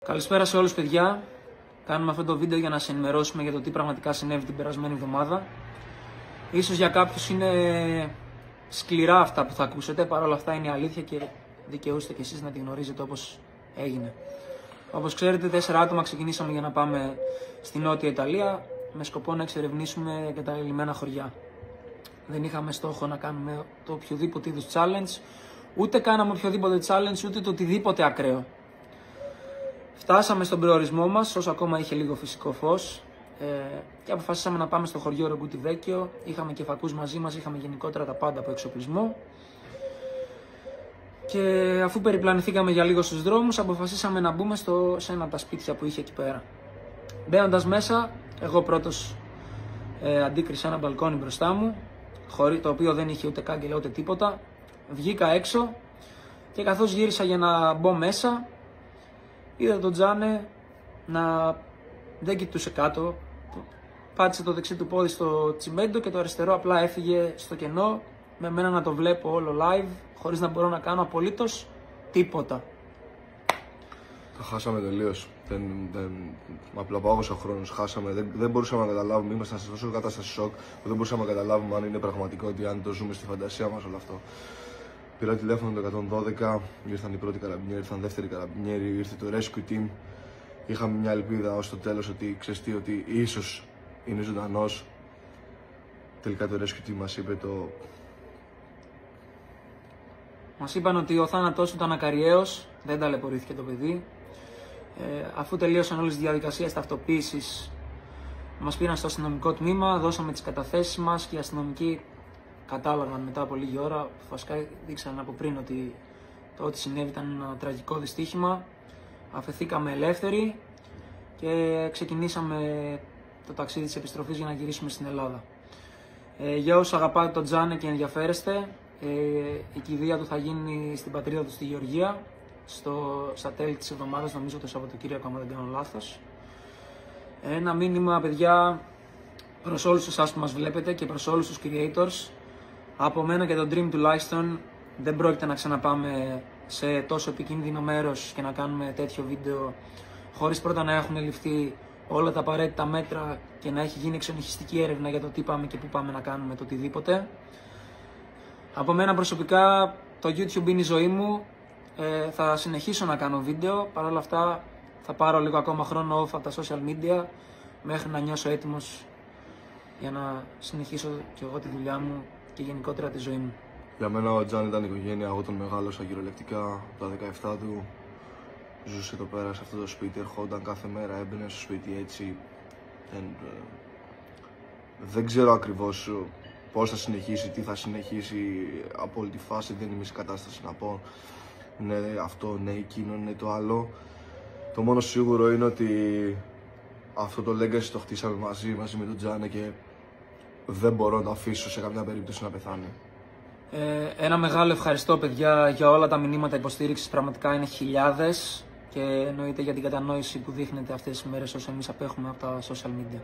Καλησπέρα σε όλους παιδιά. Κάνουμε αυτό το βίντεο για να σε ενημερώσουμε για το τι πραγματικά συνέβη την περασμένη εβδομάδα. Ίσως για κάποιους είναι σκληρά αυτά που θα ακούσετε, παρόλα αυτά είναι η αλήθεια και δικαιούστε κι εσείς να τη γνωρίζετε όπως έγινε. Όπως ξέρετε, 4 άτομα ξεκινήσαμε για να πάμε στη Νότια Ιταλία με σκοπό να εξερευνήσουμε εγκαταλειμμένα χωριά. Δεν είχαμε στόχο να κάνουμε το οποιοδήποτε είδους challenge, ούτε κάναμε οποιοδήποτε challenge, ούτε το οτιδήποτε ακραίο. Φτάσαμε στον προορισμό μας, όσο ακόμα είχε λίγο φυσικό φως, και αποφασίσαμε να πάμε στο χωριό Ρογκούτι Βέκιο. Είχαμε και φακούς μαζί μας, είχαμε γενικότερα τα πάντα από εξοπλισμό. Και αφού περιπλανηθήκαμε για λίγο στους δρόμους, αποφασίσαμε να μπούμε σε ένα από τα σπίτια που είχε εκεί πέρα. Μπαίνοντας μέσα, εγώ πρώτος αντίκρισα ένα μπαλκόνι μπροστά μου, το οποίο δεν είχε ούτε κάγκελα ούτε τίποτα. Βγήκα έξω και καθώς γύρισα για να μπω μέσα, είδα τον Τζάνε να δεν κοιτούσε κάτω, πάτησε το δεξί του πόδι στο τσιμέντο και το αριστερό απλά έφυγε στο κενό, με μένα να το βλέπω όλο live, χωρίς να μπορώ να κάνω απολύτως τίποτα. Το χάσαμε τελείως. Απλά πάγωσε ο χρόνος. Χάσαμε. Δεν μπορούσαμε να καταλάβουμε. Ήμασταν σε τόσο κατάσταση σοκ που δεν μπορούσαμε να καταλάβουμε αν είναι πραγματικότητα, αν το ζούμε στη φαντασία μας όλο αυτό. Πήρα τηλέφωνο το 112, ήρθαν οι πρώτοι καραμπινιέροι, ήρθαν δεύτεροι καραμπινιέροι, ήρθε το rescue team. Είχαμε μια ελπίδα ως το τέλος ότι ξέρεις τι, ότι ίσως είναι ζωντανός. Τελικά το rescue team μας είπε το. Μας είπαν ότι ο θάνατός του ήταν ακαριαίος, δεν ταλαιπωρήθηκε το παιδί. Αφού τελείωσαν όλες τις διαδικασίες ταυτοποίησης, μας πήραν στο αστυνομικό τμήμα, δώσαμε τις καταθέσεις μας και οι αστυνομικοί κατάλαβαν μετά από λίγη ώρα, βασικά δείξαν από πριν ότι το ό,τι συνέβη ήταν ένα τραγικό δυστύχημα. Αφεθήκαμε ελεύθεροι και ξεκινήσαμε το ταξίδι της επιστροφής για να γυρίσουμε στην Ελλάδα. Για όσους αγαπάτε τον Τζάνε και ενδιαφέρεστε, η κηδεία του θα γίνει στην πατρίδα του στη Γεωργία, στα τέλη της εβδομάδας, νομίζω το Σαββατοκύριακο, αν δεν κάνω λάθος. Ένα μήνυμα, παιδιά, προς όλους εσάς που μας βλέπετε και προς όλους τους creators. Από μένα και τον Dream τουλάχιστον, δεν πρόκειται να ξαναπάμε σε τόσο επικίνδυνο μέρος και να κάνουμε τέτοιο βίντεο χωρίς πρώτα να έχουν ληφθεί όλα τα απαραίτητα μέτρα και να έχει γίνει εξονυχιστική έρευνα για το τι πάμε και πού πάμε να κάνουμε το οτιδήποτε. Από μένα προσωπικά, το YouTube είναι η ζωή μου. Θα συνεχίσω να κάνω βίντεο. Παρ' όλα αυτά θα πάρω λίγο ακόμα χρόνο off από τα social media μέχρι να νιώσω έτοιμος για να συνεχίσω και εγώ τη δουλειά μου και γενικότερα τη ζωή μου. Για μένα ο Τζάν ήταν οικογένεια, εγώ τον μεγάλωσα κυριολεκτικά από τα 17 του. Ζούσε εδώ πέρα σε αυτό το σπίτι, ερχόταν κάθε μέρα, έμπαινε στο σπίτι έτσι. Δεν ξέρω ακριβώς πώς θα συνεχίσει, τι θα συνεχίσει από όλη τη φάση, δεν είμαι σε κατάσταση να πω ναι αυτό, ναι εκείνο, ναι το άλλο. Το μόνο σίγουρο είναι ότι αυτό το legacy το χτίσαμε μαζί με τον Τζάνε και δεν μπορώ να το αφήσω σε καμιά περίπτωση να πεθάνει. Ένα μεγάλο ευχαριστώ παιδιά για όλα τα μηνύματα υποστήριξης, πραγματικά είναι χιλιάδες, και εννοείται για την κατανόηση που δείχνετε αυτές τις μέρες όσο εμείς απέχουμε από τα social media.